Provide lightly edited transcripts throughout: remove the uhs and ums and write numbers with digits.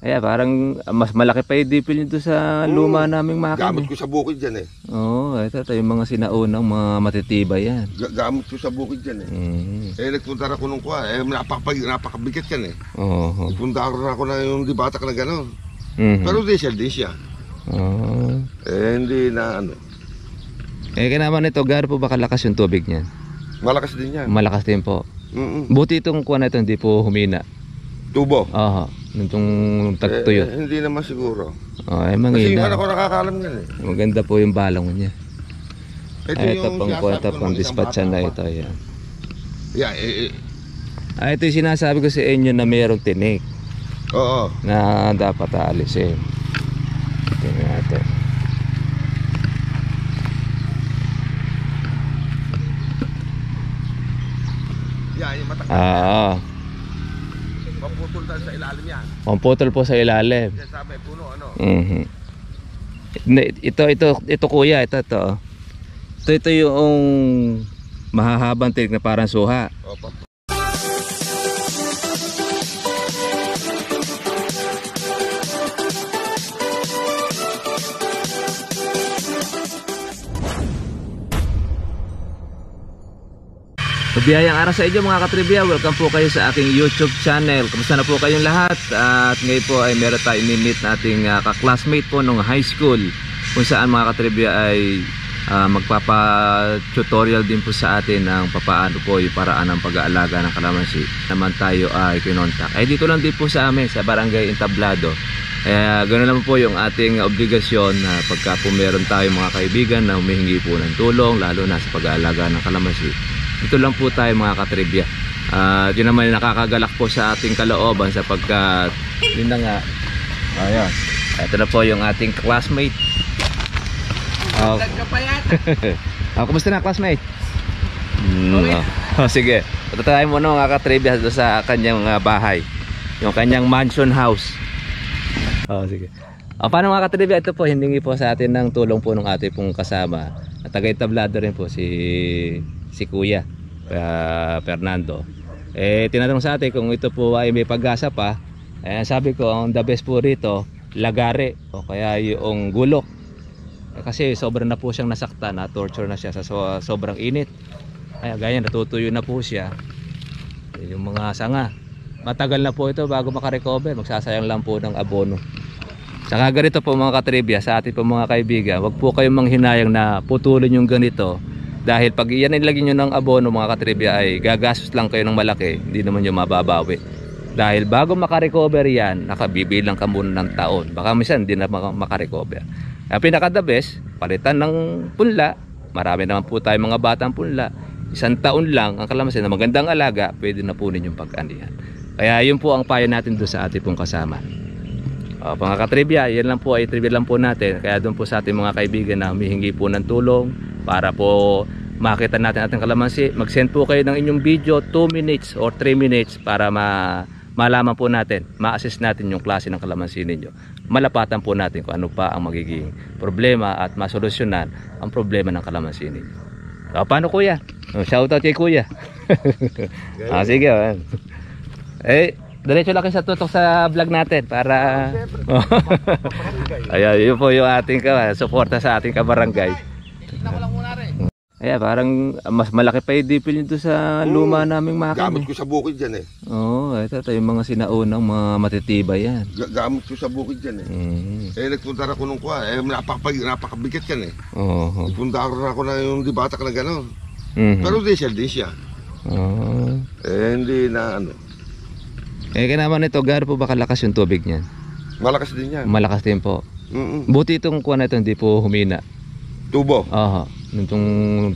Kaya parang mas malaki pa yung dipil nito sa luma naming makina. Gamit ko sa bukid yan eh. Oo, ito yung mga sinaunang mga matitibay yan. Gamit ko sa bukid yan eh. Nagpunta ako nung kuha, napakabigat yan eh. Oo. Nagpunta ako na yung dibatak na gano'n. Pero diesel din siya. Oo. Hindi na ano. Kaya naman ito, gaano po ba kalakas yung tubig niyan? Malakas din yan. Malakas din po. Buti itong kuha na ito, hindi po humina. Tubo? Oo. Nitong tagtuyo. Hindi naman siguro. Kasi yung anak ko nakakalam yan eh. Maganda po yung balong niya. Ito pang kwenta, pang dispatchan na ito. Yan. Ito yung sinasabi ko sa inyo na mayroong tinik. Oo. Na dapat aalisin. Tingnan natin. Yung matakot. Pamputol tayo sa ilalim yan. Pamputol po sa ilalim. Yan sabi, puno ano. Ito kuya, ito. Ito yung mahahabang tinik na parang suha. Opo. Mabiyayang araw sa inyo mga katribya. Welcome po kayo sa aking YouTube channel. Kamusta na po kayong lahat? At ngayon po ay meron tayo i-meet nating ka-classmate po nung high school, kung saan mga katribya ay magpapa-tutorial din po sa atin ng papaano po yung paraan ng pag-aalaga ng kalamansi. Naman tayo ay kinontak. Dito lang din po sa amin sa Barangay Entablado. Ganoon naman po yung ating obligasyon na pagka po meron tayong mga kaibigan na humihingi po ng tulong, lalo na sa pag-aalaga ng kalamansi. Ito lang po tayo mga katribya. Yun naman nakakagalak po sa ating kalooban sapagkat yun na nga. Ayan. Ito na po yung ating classmate. Kumusta na classmate? Sige. Ito tayo muna mga katribya sa kanyang bahay. Yung kanyang mansion house. Sige. Paano mga katribya? Ito po, hiningi po sa atin ng tulong po ng ating pong kasama. At taga-Entablado rin po si Kuya Fernando. Tinatanong sa atin kung ito po ay may pag-asa pa. Sabi ko, ang the best po rito, lagare o kaya yung gulok. Kasi sobrang na po siyang nasaktan, na torture na siya sa sobrang init. Ganyan, natutuyo na po siya. Yung mga sanga, matagal na po ito bago makarecover. Magsasayang lang po ng abono. Saka ganito po mga katribya, sa atin po mga kaibigan, wag po kayong manghinayang na putulin yung ganito. Dahil pag yan ilagay nyo ng abono mga katribya ay gagastos lang kayo ng malaki, hindi naman nyo mababawi. Dahil bago makarecover yan, nakabibilang ka muna ng taon. Baka minsan hindi na makarecover. Pinaka the best, palitan ng punla. Marami naman po tayo mga batang punla. 1 taon lang ang kalamansi na magandang alaga, pwede na po ninyong pag-anihan. Kaya yun po ang payo natin doon sa ating pong kasama. Mga katribya, yan lang po ay trivia lang po natin. Kaya doon po sa ating mga kaibigan na humihingi po ng tulong para po makita natin ating kalamansi, mag-send po kayo ng inyong video 2 minutes or 3 minutes para malaman po natin, ma-assess natin yung klase ng kalamansi ninyo. Malapatan po natin kung ano pa ang magiging problema at masolusyonan ang problema ng kalamansi ninyo. Paano kuya? Shoutout kay kuya. Sige. Diretso lang kayo sa tutok sa vlog natin para ayan, yun po yung ating suporta sa ating kabarangay. Parang mas malaki pa yung dipil nito sa luma naming makina. Gamit ko sa bukid yan eh. Oo, ito yung mga sinaunang mga matitibay yan. Gamit ko sa bukid yan eh. Nagpunta ako nung kuha, napakabigat yan eh. Nagpunta ako na yung dibatak na gano'n. Pero diesel din siya. Hindi na ano. Kaya naman ito, gaano po ba kalakas yung tubig niyan? Malakas din yan. Malakas din po. Buti itong kuha na ito, hindi po humina. Tubo? Nitong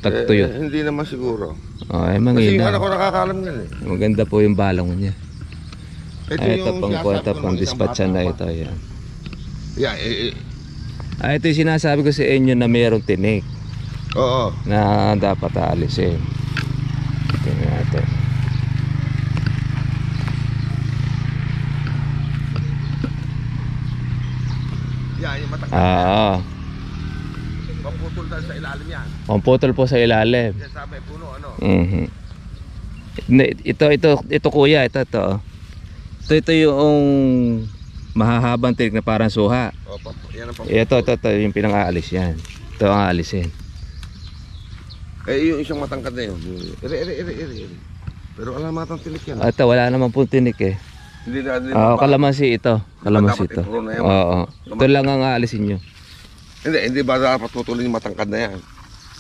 tagtuyo. Hindi naman siguro. Kasi yung anak ko nakakalam yan eh. Maganda po yung balong niya. Ito pang kwenta, pang dispatchan na ito. Yan. Ito yung sinasabi ko sa inyo na mayroong tinik. Oo. Na dapat aalisin. Tingnan natin. Yung matakot. Pamputol tayo sa ilalim yan. Pamputol po sa ilalim. Yan sabi, puno ano. Ito kuya, ito yung mahahabang tinik na parang suha. Opo, yan ang Ito, yung pinang-aalis yan. Ito ang aalisin. Eh, yung isang matangkad na yun. Iri. Pero wala matang tinik yan. Ito, wala naman pong tinik eh. Hindi na. Kalamansi ito. Kalamansi ito. Oo. Ito lang ang aalisin nyo. Hindi ba dapat putulin yung matangkad na yan?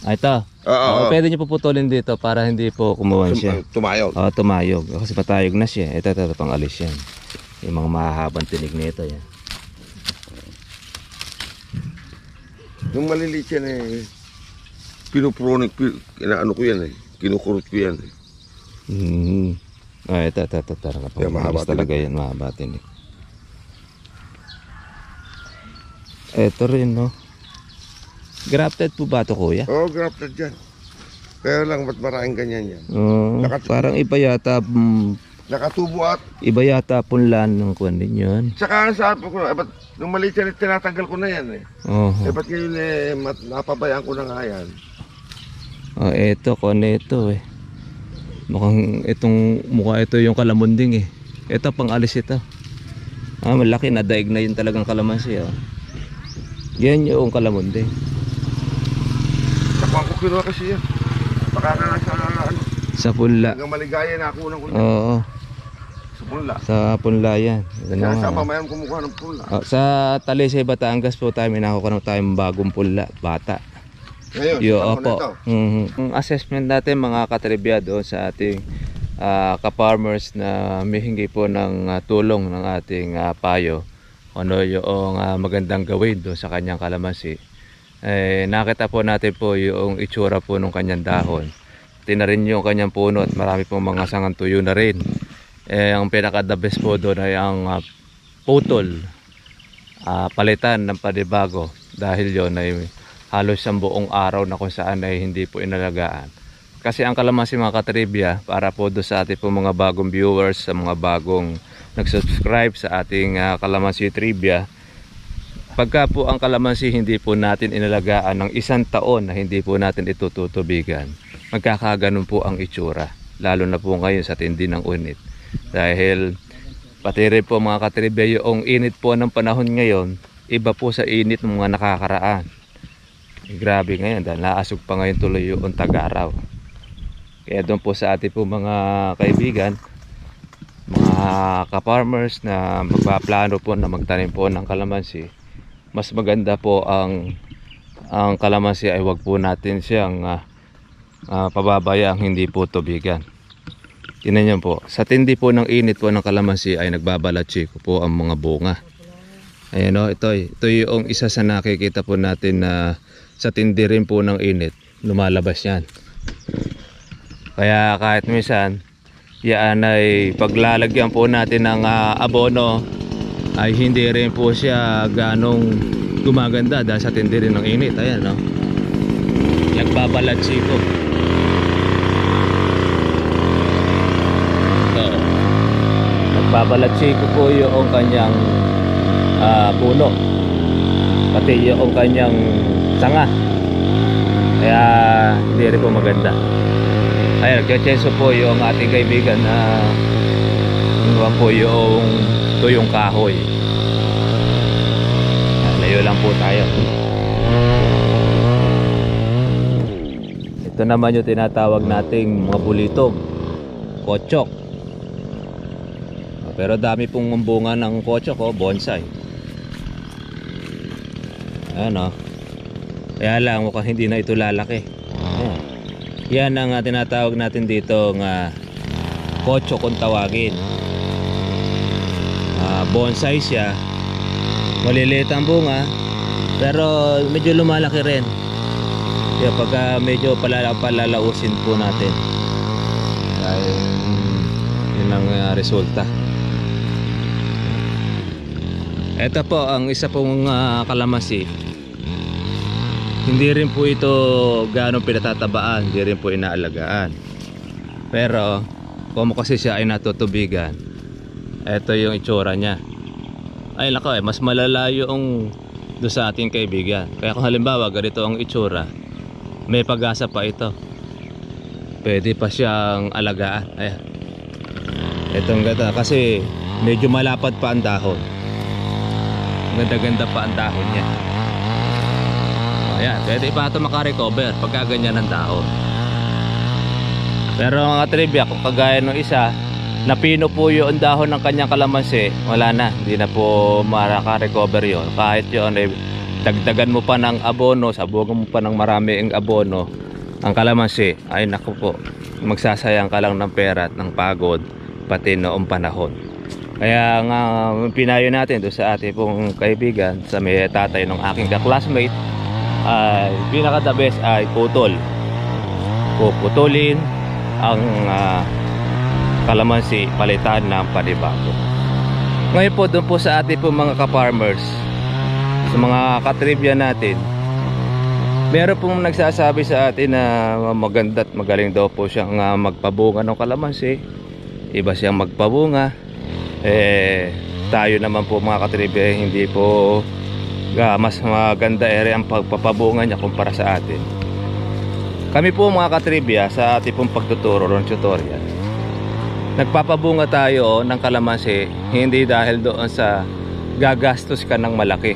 Ito. Oo. Pwede nyo puputulin dito para hindi po kumuhan siya. Tumayog. Tumayog. Kasi matayog na siya. Ito, pang alis yan. Yung mga mahahabang tinig nito yan. Yung maliliit yan eh. Pinupronik, inaano ko yan eh. Kinukurot ko yan eh. Ito. Kaya mahaba talaga yan, mahaba tinig. Ito rin, no? Grafted po ba ito, kuya? Oo, grafted yan. Kaya lang, ba't maraming ganyan yan? Parang iba yata, nakatubo at... Iba yata punlan ng kuwan din yun. Tsaka sabi ko, ba't nung maliit yan, tinatanggal ko na yan eh. Ba't ngayon eh, napabayaan ko na nga yan. Eto, ito eh. Mukhang mukha ito yung kalamunding eh. Ito, pang alis ito. Malaki, nadaig na yun talagang kalamansi. Yan yung kalamunding. Nakuha ko kinuha kasi yan. Baka na sa punla. Hanggang maligaya na ako unang kunti. Oo. Sa punla. Sa punla yan. Kaya sa mamayan kumukuha ng punla. Sa Talisay, Batangas po tayo, minakuha na tayong bagong punla, bata. Ngayon, opo. Ang assessment natin mga katribya doon sa ating ka-farmers na humihingi po ng tulong ng ating payo. Ano yung magandang gawin doon sa kanyang kalamansi. Nakita po natin po yung itsura po ng kanyang dahon. Tinarin yung kanyang puno at marami pong mga sangang tuyo na rin. Ang pinaka the best po doon ay ang putol, palitan ng panibago dahil yon ay halos ang buong araw na kung saan ay hindi po inalagaan. Kasi ang kalamansi mga katribya, para po doon sa ating po mga bagong viewers, sa mga bagong nag-subscribe sa ating kalamansi trivia, pagka po ang kalamansi hindi po natin inalagaan ng 1 taon na hindi po natin itututubigan, magkakaganon po ang itsura, lalo na po ngayon sa tindi ng unit. Dahil pati rin po mga katribya, yung init po ng panahon ngayon, iba po sa init ng mga nakakaraan. Grabe ngayon dahil naasog pa ngayon tuloy yung tag-araw. Kaya doon po sa ating po mga kaibigan, mga ka-farmers na magpaplano po na magtanim po ng kalamansi, mas maganda po ang kalamansi ay wag po natin siyang pababayang hindi po tubigan. Tingnan niyo po, sa tindi po ng init po ng kalamansi ay nagbabalatsiko po ang mga bunga. Ayan o, ito yung isa sa nakikita po natin na sa tindi rin po ng init, lumalabas yan. Kaya kahit minsan, yan ay paglalagyan po natin ng abono, ay hindi rin po siya ganong gumaganda dahil sa tindi rin ng init. Ayan no, nagbabalansi po. Nagbabalansi po yung kanyang puno, pati yung kanyang sanga. Kaya hindi rin po maganda. Kaya nagkatsenso po yung ating kaibigan na po yung tuyong kahoy. Layo lang po tayo. Ito naman yung tinatawag nating mga bulitog, kotsok. Pero dami pong bunga ng kotsok, bonsai. Ayan o. Kaya lang mukhang hindi na ito lalaki. Ayan. Yan ang tinatawag natin dito ng kotsok kung tawagin. Bonsai siya. Maliliit ang bunga, pero medyo lumalaki rin. Kaya pagka medyo palalausin po natin, dahil yun ang resulta. Ito po ang isa pong kalamansi. Hindi rin po ito gaano pinatatabaan, hindi rin po inaalagaan. Pero kung kasi siya ay natutubigan, ito yung itsura niya. Ay nako, mas malala yung doon sa ating kaibigan. Kaya kung halimbawa ganito ang itsura, may pag-asa pa ito. Pwede pa siyang alagaan. Ayan. Itong ganda kasi medyo malapad pa ang dahon. Ganda-ganda pa ang dahon niya. Ayan, pwede pa ito makarecover pagka ganyan ang dahon. Pero mga trivia, kung kagaya ng isa, napino po yung dahon ng kanyang kalamansi, wala na, hindi na po makaka-recover yun. Kahit yun, dagdagan mo pa ng abono, sabugan mo pa ng marami ang abono, ang kalamansi, ay naku po, magsasayang ka lang ng pera at ng pagod, pati noong panahon. Kaya nga, pinayo natin doon sa ating pong kaibigan, sa may tatay ng aking ka-classmate, ay pinaka the best ay putol. Puputulin ang kalamansi, palitan ng panibago. Ngayon po doon po sa ating po mga ka-farmers, sa mga katribya natin, meron pong nagsasabi sa atin na maganda at magaling daw po siyang magpabunga ng kalamansi, iba siyang magpabunga. Tayo naman po mga katribya, hindi po mas maganda ang pagpapabunga niya kumpara sa atin. Kami po mga katribya, sa ating pong pagtuturo ng tutorial, nagpapabunga tayo ng kalamansi hindi dahil doon sa gagastos ka ng malaki,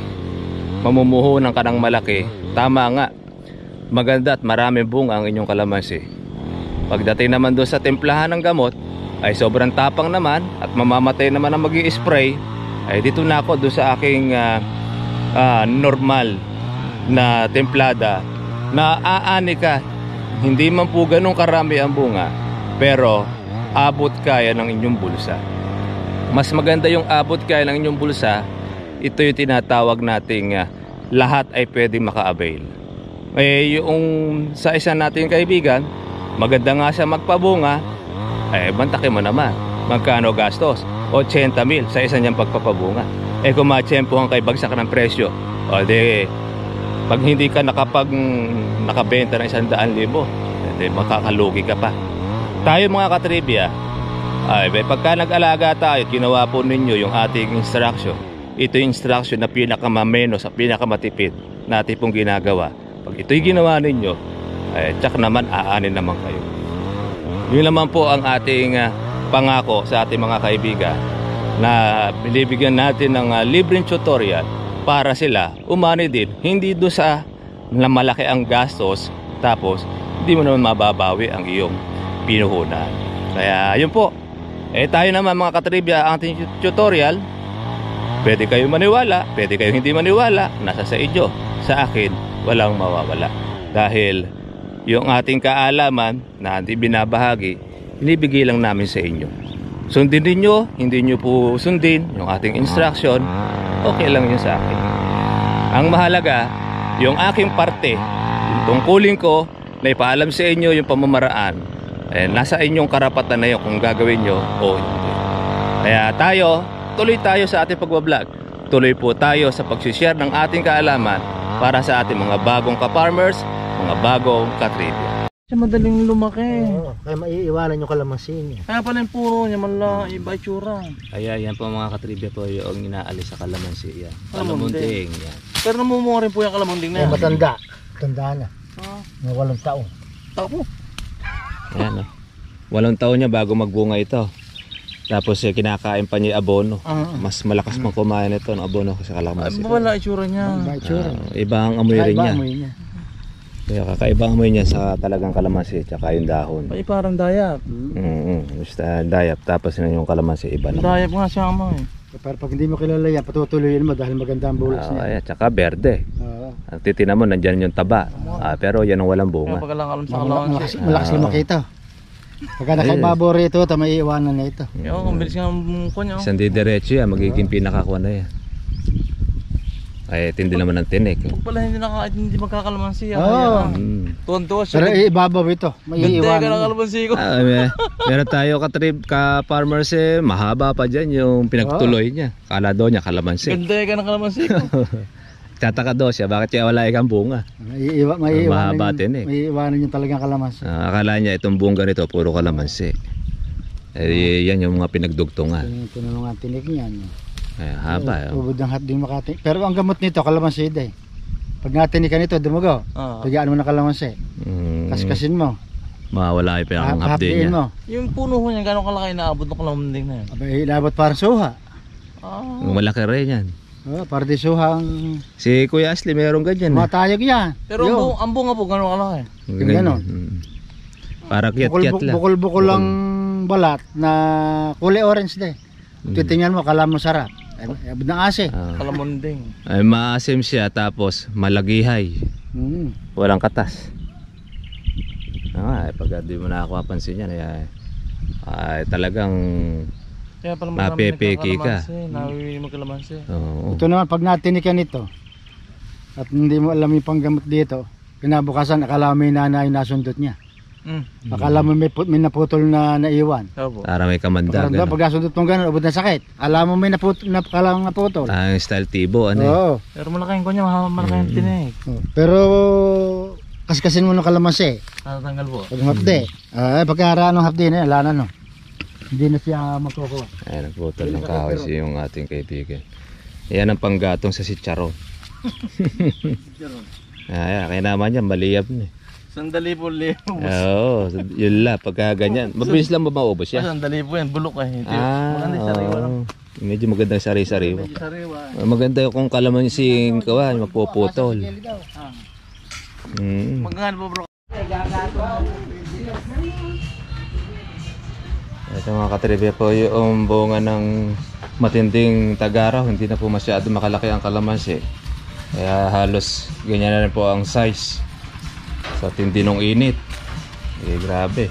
mamumuhunan ka ng malaki. Tama nga, maganda at maraming bunga ang inyong kalamansi. Pagdating naman doon sa timplahan ng gamot, ay sobrang tapang naman at mamamatay naman ang mag-i-spray. Ay dito na ako doon sa aking normal na templada na aani ka. Hindi man po ganun karami ang bunga, pero abot kaya ng inyong bulsa. Mas maganda yung abot kaya ng inyong bulsa. Ito yung tinatawag nating lahat ay pwedeng maka-avail. Yung sa isa nating kaibigan, maganda nga siya magpabunga, bantakin mo naman, magkano gastos? 80,000 sa isa niyang pagpapabunga. Kung matsyempohan kay bagsak ng presyo, o di, pag hindi ka nakabenta ng 100,000, makakalugi ka pa. Tayo mga katribya, pagka nag-alaga tayo, ginawa po ninyo yung ating instruction. Ito yung instruction na pinakamamenos at pinakamatipid natin pong ginagawa. Pag ito'y ginawa ninyo, tsak naman aanin naman kayo. Yun naman po ang ating pangako sa ating mga kaibigan, na binibigyan natin ng libreng tutorial para sila umani din, hindi doon sa na malaki ang gastos tapos hindi mo naman mababawi ang iyong pinuhunan. Kaya yun po, tayo naman mga katribya, ang ating tutorial, pwede kayo maniwala, pwede kayo hindi maniwala, nasa sa inyo. Sa akin, walang mawawala, dahil yung ating kaalaman na hindi binabahagi, binibigay lang namin sa inyo. Sundin ninyo, hindi nyo po sundin yung ating instruction, okay lang yun sa akin. Ang mahalaga, yung aking parte, yung tungkulin ko na ipaalam sa inyo yung pamamaraan, nasa inyong karapatan na yun kung gagawin nyo o hindi. Kaya tayo, tuloy tayo sa ating pagbablog. Tuloy po tayo sa pag-share ng ating kaalaman para sa ating mga bagong ka-farmers, mga bagong katribya. Siya madaling lumaki. Oo, kaya maiiwanan yung kalamansi niya. Kaya pala yung puro niya, manla iba itsura. Kaya yan po mga katribya po yung inaalis sa kalamansi yan. Kalamunting. Kalamunting yan. Pero namumunga rin po yung kalamunting na yan. Matanda. Tanda na. May 8 taon. Tako. Ayan, 8 taon niya bago magbunga ito. Tapos kinakain pa niya abono. Mas malakas pang kumain ito ng abono sa kalamansi. Iba pala itsura niya. Iba ang amoy rin niya. Amoy niya. Kaya kakaiba ang amoy niya sa talagang kalamansi tsaka yung dahon. Ay parang dayap. Basta dayap, tapos na yung kalamansi iba naman. Dayap nga siya amoy. Pero pag hindi mo kilala yan, patutuloyin mo dahil maganda ang bulas niya. Tsaka berde. Ang titina mo, nandyan yung taba. Pero yan ang walang bunga. Kaya pag alam sa kalamansi. Malakas lumaki ito. Pagka nakaibabaw rito, may iwanan na ito. Yung bilis nga ang kunya. Isang didiretso yan, magiging pinakakuha na yan. Ay, tindi naman ng tinik. Pag pala hindi magkakalamansi. Tuwan-tuwa siya. Pero ibabaw ito, may Ganda iwanan. ka ng kalamansi ko. Meron tayo ka-farmers mahaba pa dyan yung pinagtuloy niya. Kala daw niya kalamansi. Ganda ka ng kalamansi ko. Tataka daw siya, bakit siya wala ikang bunga? May mahaba tinik. May iwanan yung talagang kalamansi. Akala niya itong bunga nito puro kalamansi. Yan yung mga pinagdugtungan. Ito na mga tinik niyan. Haba. Ubod ng hat din makating. Pero ang gamot nito, kalamansi day. Pag natinikan ito, dumugo. Pagyan mo na kalamansi. Kaskasin mo. Mawala yung pinakang-update niya. Mo. Yung puno ko niya, gano'ng kalaki naabot ng kalamansi na yan? Abay, inabot parang suha. Malaki rin yan. Partisuhang Si Kuya Asli meron ganyan. matayag yan. Pero ang bunga po gano'n kalaki. Yung ganon. Para kiyat-kiyat lang. Bukol-bukol lang balat na kulay orange din. Titingnan mo, kala mo sarap. Ng ase. Kalamunding. Ay maasim siya tapos malagihay. Walang katas. Pag di mo na ako mapansin yan, ay talagang Kaya pala mapepeki ka. Nawili mo kalamansi. Oo. Ito naman, pag natinikan ito, at hindi mo alam yung panggamot dito, kinabukasan, akala mo yung nanay nasundot niya. Akala mo may naputol na naiwan. Para may kamanda. Pag nasundot mong gano'n, ubod na sakit. Alam mo may naputol. Ang style tibo, ano Oo. Pero malaki yung kunya, malaki yung tinig. Pero kaskasin mo ng kalamansi. Tatanggal po. Pag hapde. Pagkara ng hapde na yan, lana no. Hindi na siya magkukuha. Ay, nagputol ng kahoy siya yung ating kaibigan. Yan ang panggatong sa sitsaron. Kaya naman yan, maliyab na. Sandali po libo. Oo, yun lang, pagka ganyan. Mabilis lang ba maubos yan? Sandali po yan, bulok eh. Maganda yung sariwa lang. Medyo magandang sari-sariwa. Medyo sariwa. Maganda kung kalamansi kawan, mapuputol. Magkano po bro? Ito mga katribya po yung bunga ng matinding tagaraw. Hindi na po masyado makalaki ang kalamansi. Kaya halos ganyan na rin po ang size. Sa tindi ng init. Grabe.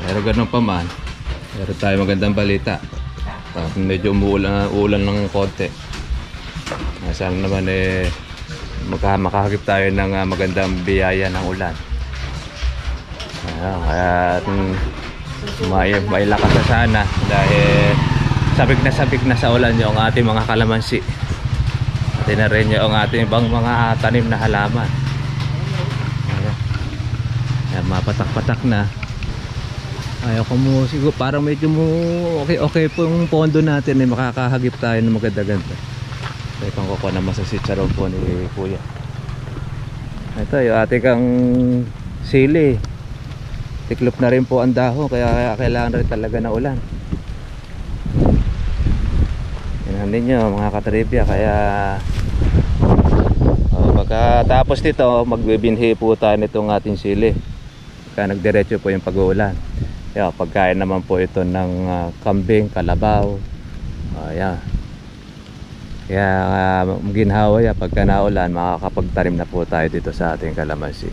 Pero ganun pa man. Meron tayo magandang balita. Medyo umuulan ng konti. Sana naman makahagip tayo ng magandang biyaya ng ulan. Kaya may lakas na sana dahil sabik na sa ulan yung ating mga kalamansi. Pati na rin yung ating ibang mga tanim na halaman. Ayan, mapatak-patak na. Ayaw ko mo siguro parang medyo mo okay po yung pondo natin, makakahagip tayo ng maganda-ganda. Ito ko naman sa sitsaron po ni Kuya. Ito yung ating kang sili. Tiklop na rin po ang dahon, kaya kailangan rin talaga na ulan. Yan ninyo mga katribya. Kaya pagkatapos nito magbibinhi po tayo nitong ating sili. Kaya nagdiretso po yung pag-uulan. Pagkain naman po ito ng kambing, kalabaw. Kaya ginhawa pagka naulan, makakapagtanim na po tayo dito sa ating kalamansi.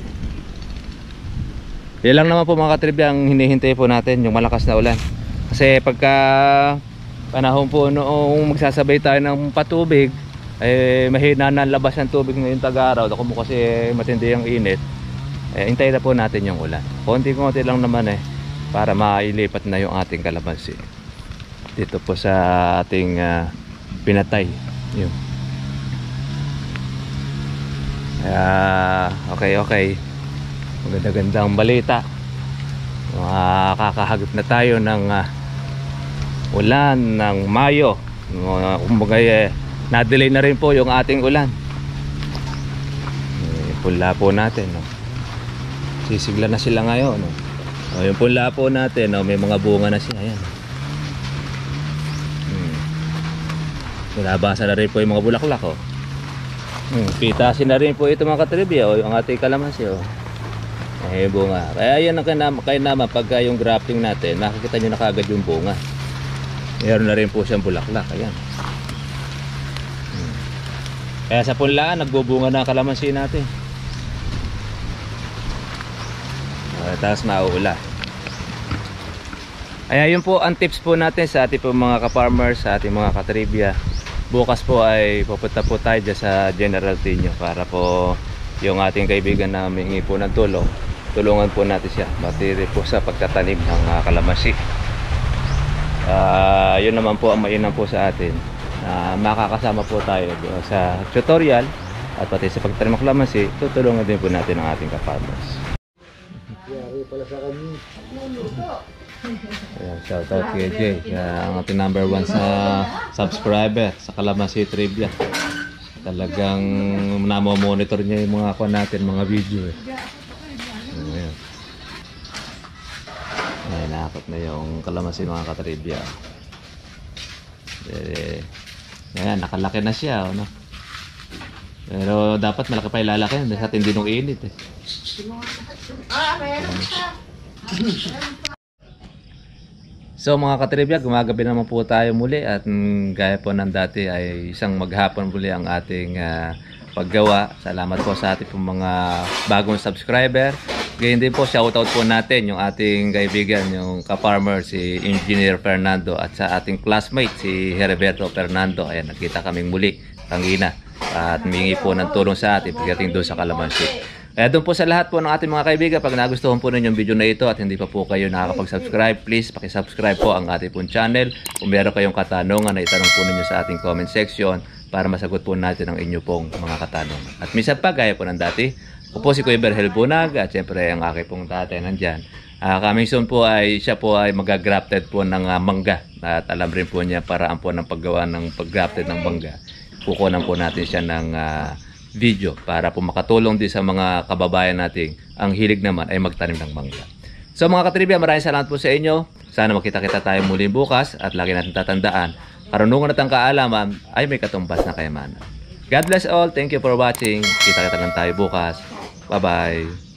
Yan lang naman po mga katribya ang hinihintay po natin, yung malakas na ulan. Kasi pagka panahon po noong magsasabay tayo ng patubig, mahina na labas ng tubig ngayong tag-araw. Ako mo kasi matindi ang init. Hintayin na po natin yung ulan. Konti-konti lang naman para mailipat na yung ating kalamansi dito po sa ating pinatay. Yun. Okay. Maganda-gandang balita. Makakahagip na tayo ng ulan ng Mayo. Kumbaga na-delay na rin po yung ating ulan. Punla po natin, no? Sisigla na sila ngayon, no? Yung punla po natin, no? May mga bunga na siya. Ayan. Nabasa na rin po yung mga bulaklak, oh. Pitasin na rin po ito mga katribya, oh, yung ating kalamansi, oh. Bunga. Kaya yan ang kainaman pagka yung grafting natin, makikita nyo na kagad yung bunga. Meron na rin po siyang bulaklak. Ayan. Kaya sa punlaan, nagbubunga na ang kalamansi natin. Tapos mauula. Kaya yun po ang tips po natin sa ating po mga ka-farmers, sa ating mga katribya. Bukas po ay pupunta po tayo dyan sa General Tino para po yung ating kaibigan na humingi po ng tulong. Tulungan po natin siya batiri po sa pagtatanim ng kalamansi. Yun naman po ang mainam po sa atin. Makakasama po tayo sa tutorial at pati sa pagtanim ng kalamansi. Tutulungan din po natin ang ating ka-farmers. Shout out kay Jay, ang ating number 1 sa subscriber sa Kalamansi Trivia. Talagang namomonitor niya yung mga kuha natin, mga video Ayan. Nakakot na yung kalamansi mga katribya. Ayan, nakalaki na siya, no? Pero dapat malaki pa ilalaki sa tindi ng init eh. So mga katribya, gumagabi naman po tayo muli at gaya po ng dati ay isang maghapon muli ang ating paggawa. Salamat po sa ating pong mga bagong subscriber. Ganyan din po, shoutout po natin yung ating kaibigan, yung ka-farmer si Engineer Fernando at sa ating classmate si Heriberto Fernando. Ayan, nakita kaming muli kanina at humingi po ng tulong sa atin pagdating doon sa Calamansi. Kaya doon po sa lahat po ng ating mga kaibigan, pag nagustuhan po ninyo yung video na ito at hindi pa po kayo nakakapag-subscribe, please pakisubscribe po ang ating pong channel. Kung meron kayong katanungan na itanong po ninyo sa ating comment section para masagot po natin ang inyo pong mga katanungan. At minsan pa, gaya po ng dati, ako po si Kuya Berhel Bunag at syempre ang aking pong tatay nandyan. Coming soon po ay siya po ay mag-grafted po ng mangga at alam rin po niya paraan po ng paggawa ng pag-grafted ng mangga. Kukunan po natin siya ng video para po makatulong din sa mga kababayan nating ang hilig naman ay magtanim ng mangga. So mga katribya, maraming salamat po sa inyo. Sana makita-kita tayo muli bukas at lagi natin tatandaan, karunungan at ang kaalaman ay may katumbas na kayamanan. God bless all. Thank you for watching. Kita-kita lang tayo bukas. Bye-bye.